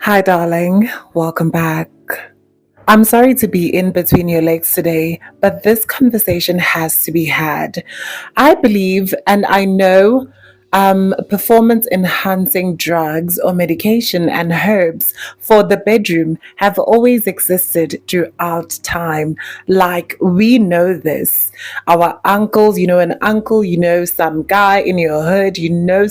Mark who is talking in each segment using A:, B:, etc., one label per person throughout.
A: Hi, darling. Welcome back. I'm sorry to be in between your legs today, but this conversation has to be had. I believe and I know performance enhancing drugs or medication and herbs for the bedroom have always existed throughout time. Like, we know this. Our uncles, an uncle, some guy in your hood,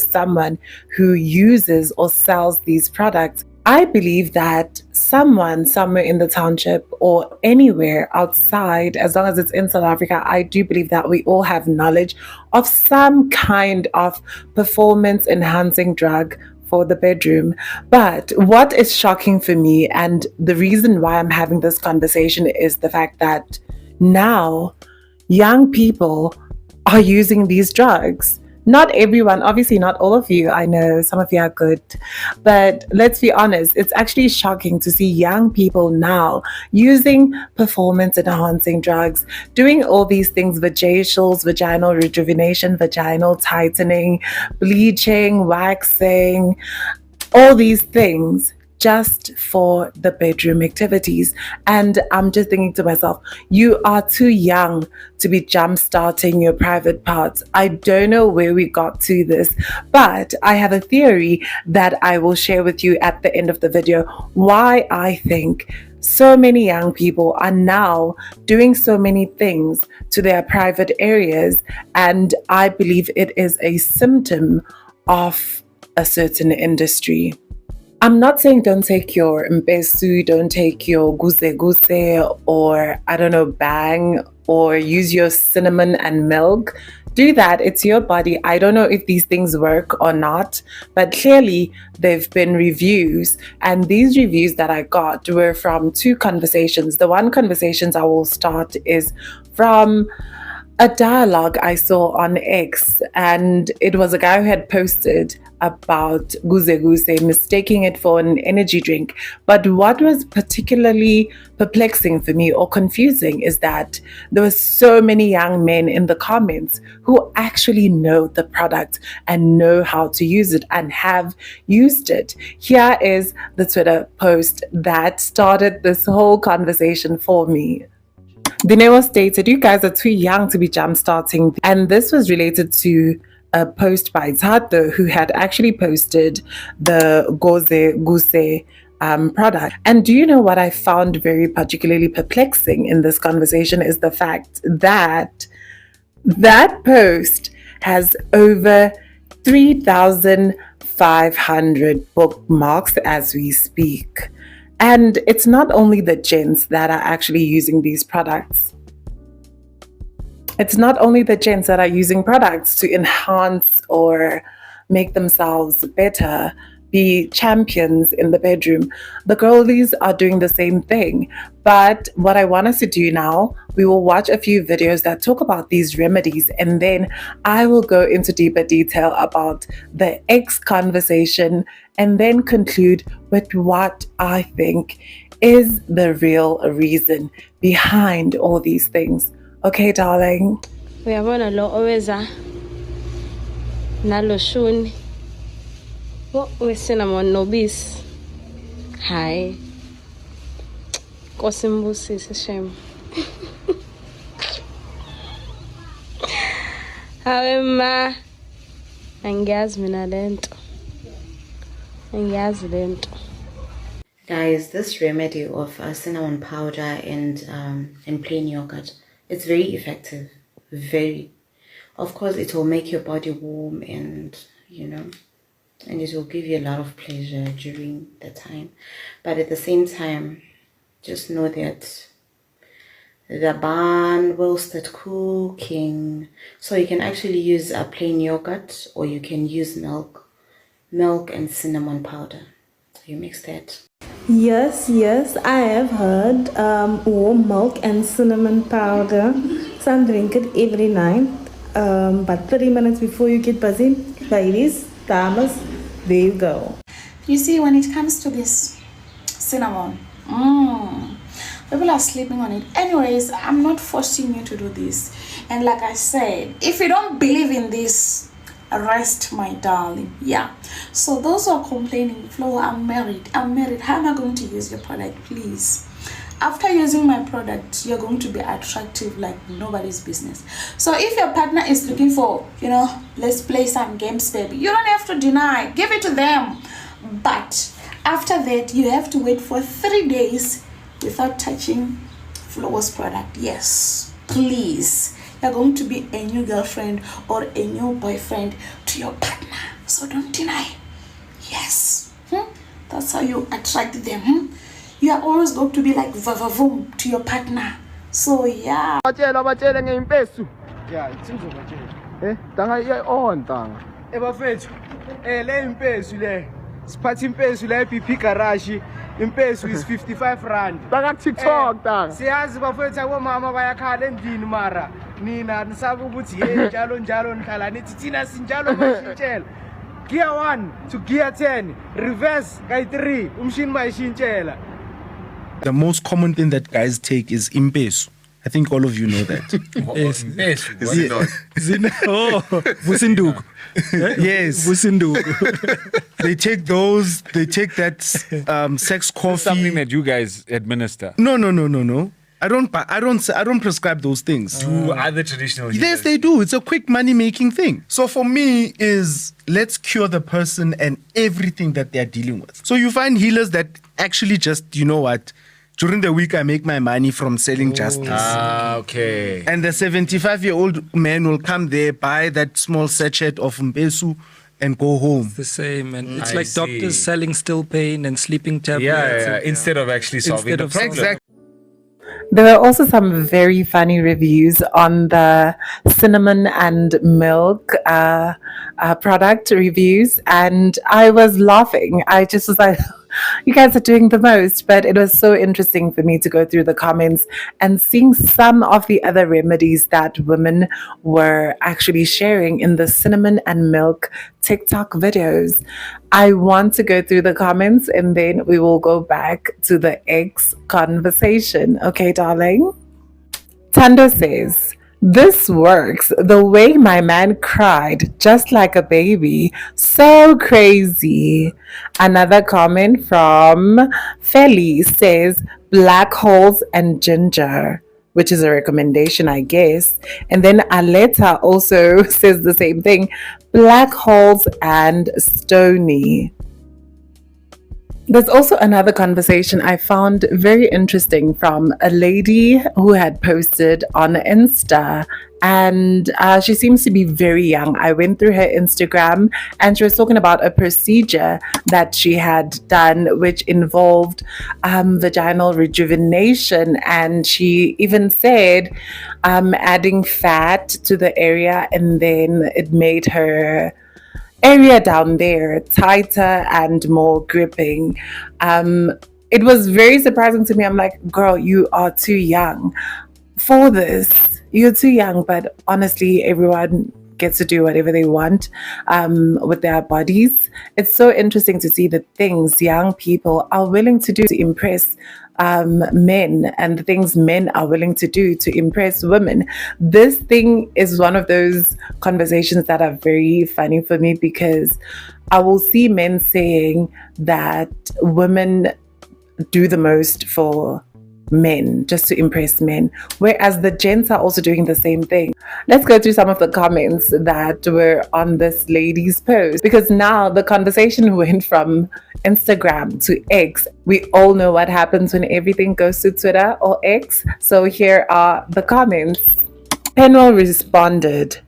A: someone who uses or sells these products. I believe that someone somewhere in the township or anywhere outside, as long as it's in South Africa, I do believe that we all have knowledge of some kind of performance enhancing drug for the bedroom. But what is shocking for me, and the reason why I'm having this conversation, is the fact that now young people are using these drugs. Not everyone, obviously, not all of you. I know some of you are good. But let's be honest, it's actually shocking to see young people now using performance enhancing drugs, doing all these things: vajacials, vaginal rejuvenation, vaginal tightening, bleaching, waxing, all these things just for the bedroom activities. And I'm just thinking to myself, you are too young to be jump starting your private parts. I don't know where we got to this, but I have a theory that I will share with you at the end of the video, why I think so many young people are now doing so many things to their private areas. And I believe it is a symptom of a certain industry. I'm not saying don't take your mpesu, don't take your guse or I don't know, bang, or use your cinnamon and milk. Do that. It's your body. I don't know if these things work or not, but clearly there've been reviews, and these reviews that I got were from two conversations. The one conversations I will start is from a dialogue I saw on X, and it was a guy who had posted about guze, mistaking it for an energy drink. But what was particularly perplexing for me or confusing is that there were so many young men in the comments who actually know the product and know how to use it and have used it. Here is the Twitter post that started this whole conversation for me. Dinewa stated, "You guys are too young to be jump starting." And this was related to a post by Tato, who had actually posted the Guse product. And do you know what I found very particularly perplexing in this conversation is the fact that that post has over 3,500 bookmarks as we speak. And it's not only the gents that are actually using these products. It's not only the gents that are using products to enhance or make themselves better, be champions in the bedroom. The girlies are doing the same thing. But what I want us to do now, we will watch a few videos that talk about these remedies, and then I will go into deeper detail about the X conversation and then conclude with what I think is the real reason behind all these things. Okay, darling?
B: Uyabona lo oweza nalo shuni we-cinnamon nobisi, hayi Nkosi imbusise shame. Hawe ma angiyazi mina lento, angiyazi lento.
C: Guys, this remedy of cinnamon powder and plain yogurt, it's very effective. Very. Of course, it will make your body warm and, and it will give you a lot of pleasure during the time. But at the same time, just know that the bun will start cooking. So you can actually use a plain yogurt, or you can use milk and cinnamon powder. You mix that.
D: Yes, I have heard warm milk and cinnamon powder. Some drink it every night. But 30 minutes before you get busy, ladies, dames, there you go.
E: You see, when it comes to this cinnamon, people are sleeping on it. Anyways, I'm not forcing you to do this. And like I said, if you don't believe in this, Rest, my darling. Yeah. So those who are complaining, Flo, I'm married. How am I going to use your product? Please. After using my product, you're going to be attractive like nobody's business. So if your partner is looking for, let's play some games, baby, you don't have to deny. Give it to them. But after that, you have to wait for 3 days without touching Flo's product. Yes, please. You're going to be a new girlfriend or a new boyfriend to your partner. So don't deny. Yes. That's how you attract them. You are always going to be like vavavoom to your partner. So yeah.
F: Batshela ngeimpesu. Yeah, itsinzo batshela. Tanga on tanga. Bafethu. Le impesu le. Siphatha impesu le BP garage. Impesu is 55 rand. Baka TikTok tanga. Siyazi bafethu abomama bayakhala endini mara. Nina nisabe ukuthi njalo nihlala nithi thina sinjalo mashintshela. Gear 1 to gear 10, reverse kay 3, umshini mayishintshela.
G: The most common thing that guys take is impesu. I think all of you know that.
H: Yes.
G: Vusinduku. Yes. Vusinduku. They take those, they take that sex coffee.
H: Something that you guys administer.
G: No. I don't prescribe those things.
H: Do other traditional healers?
G: Yes, they do. It's a quick money-making thing. So for me is let's cure the person and everything that they're dealing with. So you find healers that actually just, during the week I make my money from selling just this.
H: Okay.
G: And the 75-year-old man will come there, buy that small sachet of mpesu and go home.
I: The same, and it's like doctors selling still pain and sleeping tablets.
H: Yeah. Instead of actually solving the problem.
G: Exactly.
A: There were also some very funny reviews on the cinnamon and milk product reviews, and I was laughing. I just was like, you guys are doing the most. But it was so interesting for me to go through the comments and seeing some of the other remedies that women were actually sharing in the cinnamon and milk TikTok videos. I want to go through the comments and then we will go back to the ex conversation. Okay, darling? Tando says, this works. The way my man cried, just like a baby. So crazy. Another comment from Feli says, black holes and ginger, which is a recommendation, I guess. And then Aleta also says the same thing, black holes and stony. There's also another conversation I found very interesting from a lady who had posted on Insta, and she seems to be very young. I went through her Instagram and she was talking about a procedure that she had done which involved vaginal rejuvenation, and she even said adding fat to the area, and then it made her area down there tighter and more gripping. It was very surprising to me. I'm like, girl, you are too young for this. You're too young. But honestly, everyone gets to do whatever they want with their bodies. It's so interesting to see the things young people are willing to do to impress men, and the things men are willing to do to impress women. This thing is one of those conversations that are very funny for me, because I will see men saying that women do the most for men, just to impress men, whereas the gents are also doing the same thing. Let's go through some of the comments that were on this lady's post, because now the conversation went from Instagram to X. We all know what happens when everything goes to Twitter or X. So here are the comments. Penwell responded,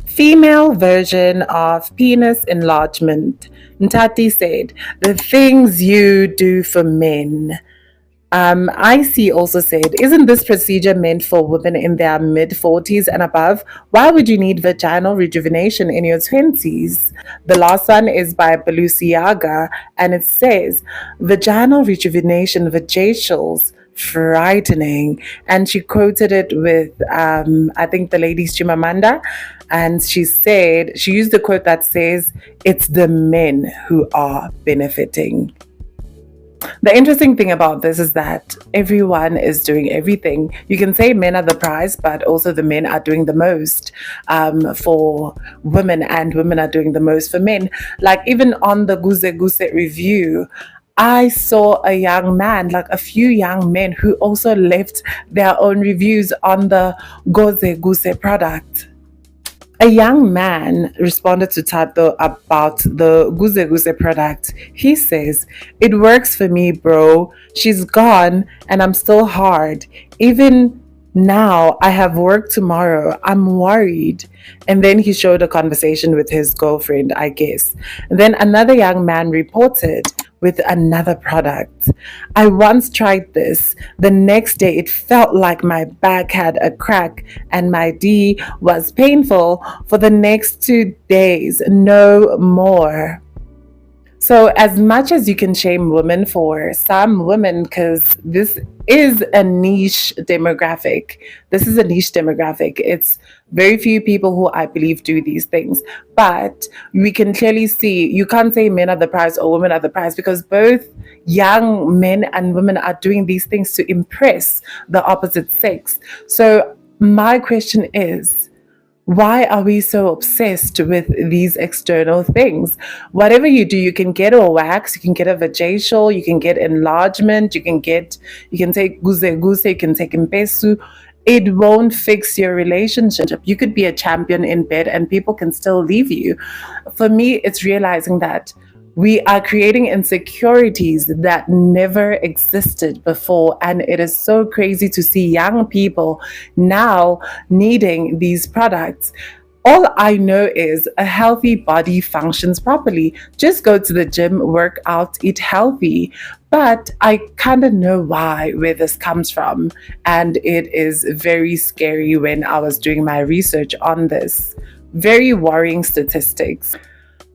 A: female version of penis enlargement. Ntati said, the things you do for men. IC also said, isn't this procedure meant for women in their mid-40s and above? Why would you need vaginal rejuvenation in your 20s? The last one is by Belusiaga, and it says, vaginal rejuvenation, vajacials, frightening. And she quoted it with, I think the lady's Chimamanda, and she said, she used the quote that says, it's the men who are benefiting. The interesting thing about this is that everyone is doing everything. You can say men are the prize, but also the men are doing the most for women, and women are doing the most for men. Like even on the Guze Guze review, I saw a young man, like a few young men, who also left their own reviews on the Goze Guse product. A young man responded to Tato about the Guze Guze product. He says, "It works for me, bro. She's gone and I'm still hard. Even now, I have work tomorrow. I'm worried." And then he showed a conversation with his girlfriend, I guess. And then another young man reported with another product. "I once tried this. The next day, it felt like my back had a crack and my D was painful for the next 2 days. No more." So, as much as you can shame women for some women, because this is a niche demographic, It's very few people who I believe do these things. But we can clearly see you can't say men are the prize or women are the prize, because both young men and women are doing these things to impress the opposite sex. So, my question is, why are we so obsessed with these external things? Whatever you do, you can get a wax, you can get a vaginal, you can get enlargement, you can take guze guze, you can take impesu. It won't fix your relationship. You could be a champion in bed and people can still leave you. For me, it's realizing that we are creating insecurities that never existed before. And it is so crazy to see young people now needing these products. All I know is a healthy body functions properly. Just go to the gym, work out, eat healthy. But I kind of know where this comes from. And it is very scary when I was doing my research on this. Very worrying statistics.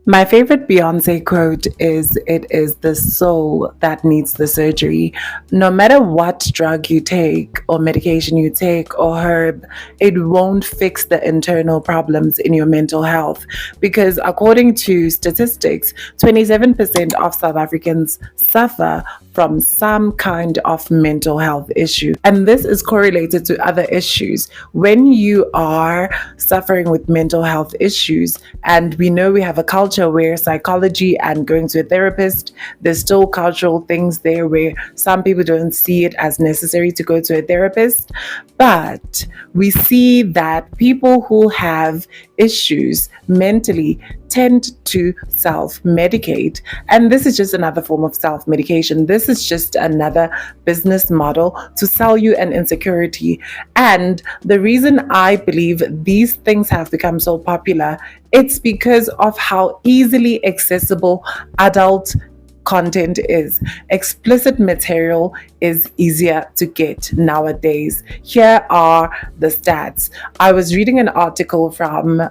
A: My favorite Beyonce quote is, "It is the soul that needs the surgery." No matter what drug you take or medication you take or herb, it won't fix the internal problems in your mental health. Because according to statistics, 27% of South Africans suffer from some kind of mental health issue. And this is correlated to other issues. When you are suffering with mental health issues, and we know we have a culture where psychology and going to a therapist, there's still cultural things there where some people don't see it as necessary to go to a therapist. But we see that people who have issues mentally tend to self-medicate. And this is just another form of self-medication. This is just another business model to sell you an insecurity. And the reason I believe these things have become so popular, it's because of how easily accessible adult content is. Explicit material is easier to get nowadays. Here are the stats. I was reading an article from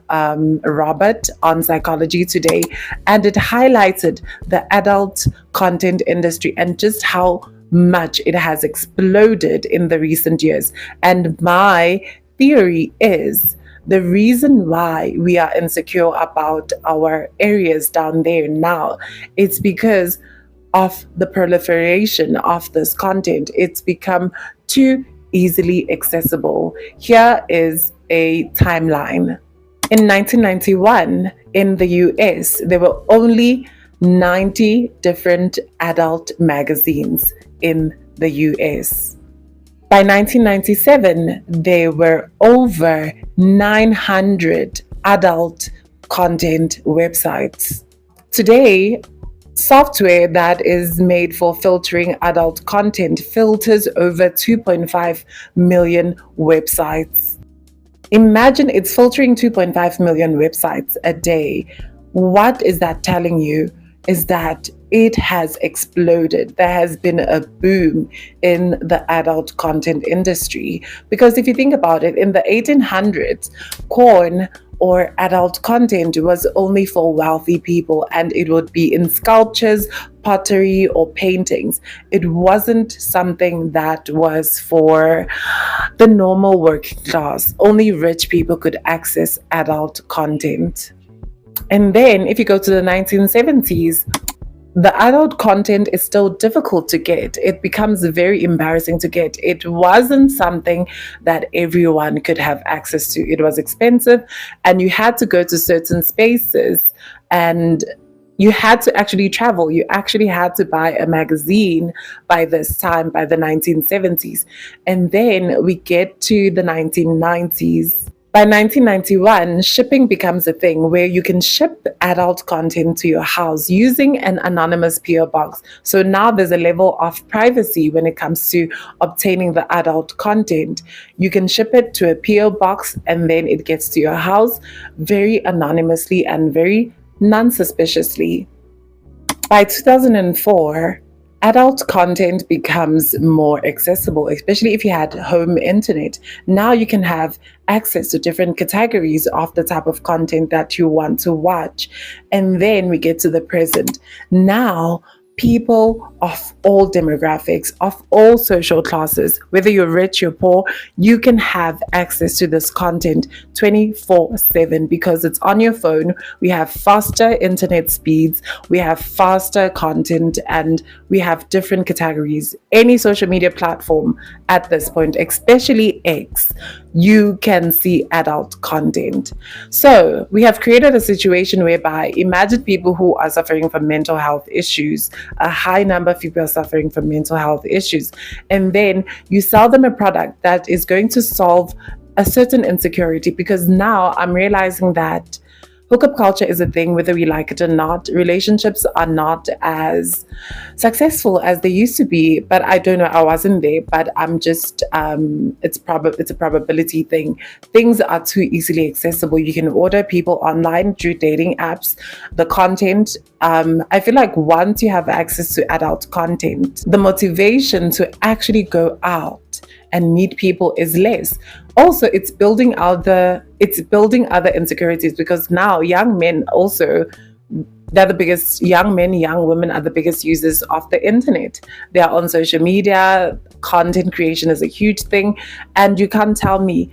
A: Robert on Psychology Today, and it highlighted the adult content industry and just how much it has exploded in the recent years. And my theory is the reason why we are insecure about our areas down there now, it's because of the proliferation of this content. It's become too easily accessible. Here is a timeline. In 1991, in the US, there were only 90 different adult magazines in the US. By 1997, there were over 900 adult content websites. Today, software that is made for filtering adult content filters over 2.5 million websites. Imagine it's filtering 2.5 million websites a day. What is that telling you? Is that it has exploded. There has been a boom in the adult content industry. Because if you think about it, in the 1800s, porn or adult content was only for wealthy people, and it would be in sculptures, pottery, or paintings. It wasn't something that was for the normal working class. Only rich people could access adult content. And then if you go to the 1970s, the adult content is still difficult to get. It becomes very embarrassing to get. It wasn't something that everyone could have access to. It was expensive, and you had to go to certain spaces, and you had to actually travel. You actually had to buy a magazine by this time, by the 1970s. And then we get to the 1990s. By 1991, shipping becomes a thing where you can ship adult content to your house using an anonymous PO box. So now there's a level of privacy when it comes to obtaining the adult content. You can ship it to a PO box and then it gets to your house very anonymously and very non-suspiciously. By 2004, adult content becomes more accessible, especially if you had home internet. Now you can have access to different categories of the type of content that you want to watch. And then we get to the present. Now, people of all demographics, of all social classes, whether you're rich, you're poor, you can have access to this content 24/7 because it's on your phone. We have faster internet speeds, we have faster content, and we have different categories. Any social media platform at this point, especially X, you can see adult content. So we have created a situation whereby imagine people who are suffering from mental health issues. A high number of people are suffering from mental health issues, and then you sell them a product that is going to solve a certain insecurity, because now I'm realizing that hookup culture is a thing, whether we like it or not. Relationships are not as successful as they used to be, but I don't know, I wasn't there, but I'm just it's a probability thing. Things are too easily accessible. You can order people online through dating apps. The content, I feel like once you have access to adult content, the motivation to actually go out and meet people is less. Also, it's building other insecurities, because now young men also, they're the biggest, young men, young women are the biggest users of the internet. They are on social media. Content creation is a huge thing, and you can't tell me.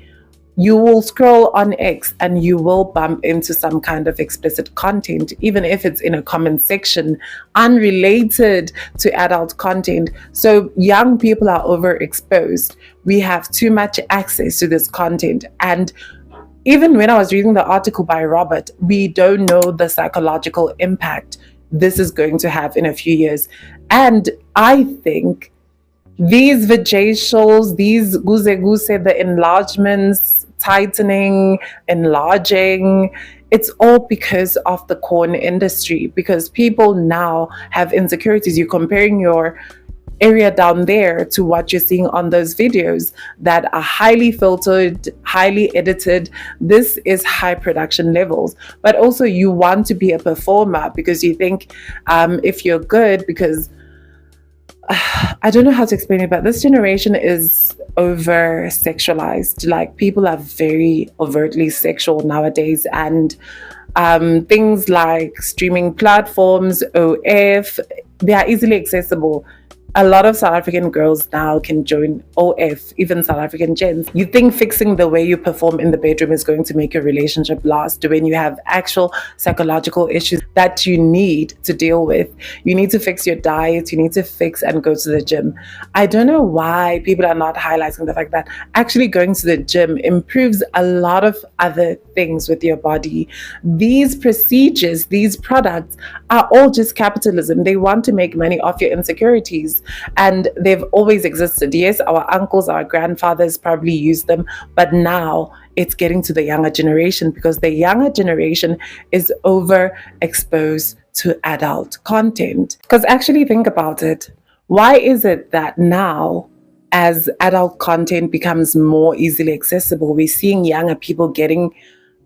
A: You will scroll on X and you will bump into some kind of explicit content, even if it's in a comment section unrelated to adult content. So young people are overexposed. We have too much access to this content. And even when I was reading the article by Robert, we don't know the psychological impact this is going to have in a few years. And I think these vajacials, these guze, the enlargements, tightening, enlarging, it's all because of the corn industry, because people now have insecurities. You're comparing your area down there to what you're seeing on those videos that are highly filtered, highly edited. This is high production levels. But also you want to be a performer because you think if you're good, because I don't know how to explain it, but this generation is over-sexualized. Like, people are very overtly sexual nowadays, and things like streaming platforms, OF, they are easily accessible. A lot of South African girls now can join OF, even South African gents. You think fixing the way you perform in the bedroom is going to make your relationship last when you have actual psychological issues that you need to deal with. You need to fix your diet, you need to fix and go to the gym. I don't know why people are not highlighting the fact that actually going to the gym improves a lot of other things with your body. These procedures, these products are all just capitalism. They want to make money off your insecurities. And they've always existed. Yes, our uncles, our grandfathers probably used them, but now it's getting to the younger generation, because the younger generation is overexposed to adult content. Because actually think about it. Why is it that now, as adult content becomes more easily accessible, we're seeing younger people getting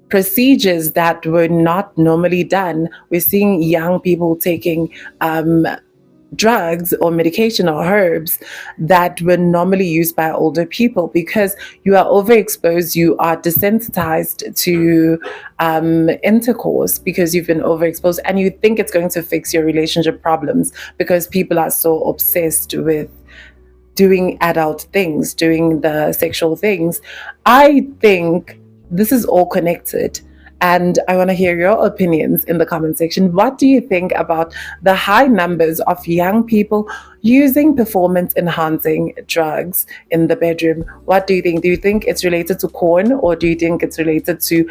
A: procedures that were not normally done? We're seeing young people taking drugs or medication or herbs that were normally used by older people, because you are overexposed, you are desensitized to intercourse because you've been overexposed, and you think it's going to fix your relationship problems because people are so obsessed with doing adult things, doing the sexual things. I think this is all connected. And I want to hear your opinions in the comment section. What do you think about the high numbers of young people using performance enhancing drugs in the bedroom? What do you think? Do you think it's related to porn, or do you think it's related to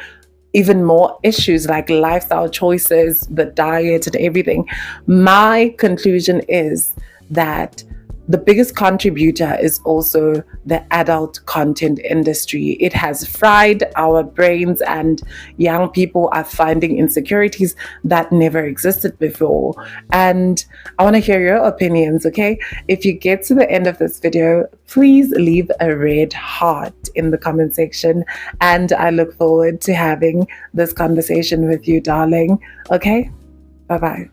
A: even more issues like lifestyle choices, the diet, and everything? My conclusion is that the biggest contributor is also the adult content industry. It has fried our brains, and young people are finding insecurities that never existed before. And I want to hear your opinions, okay? If you get to the end of this video, please leave a red heart in the comment section. And I look forward to having this conversation with you, darling. Okay? Bye-bye.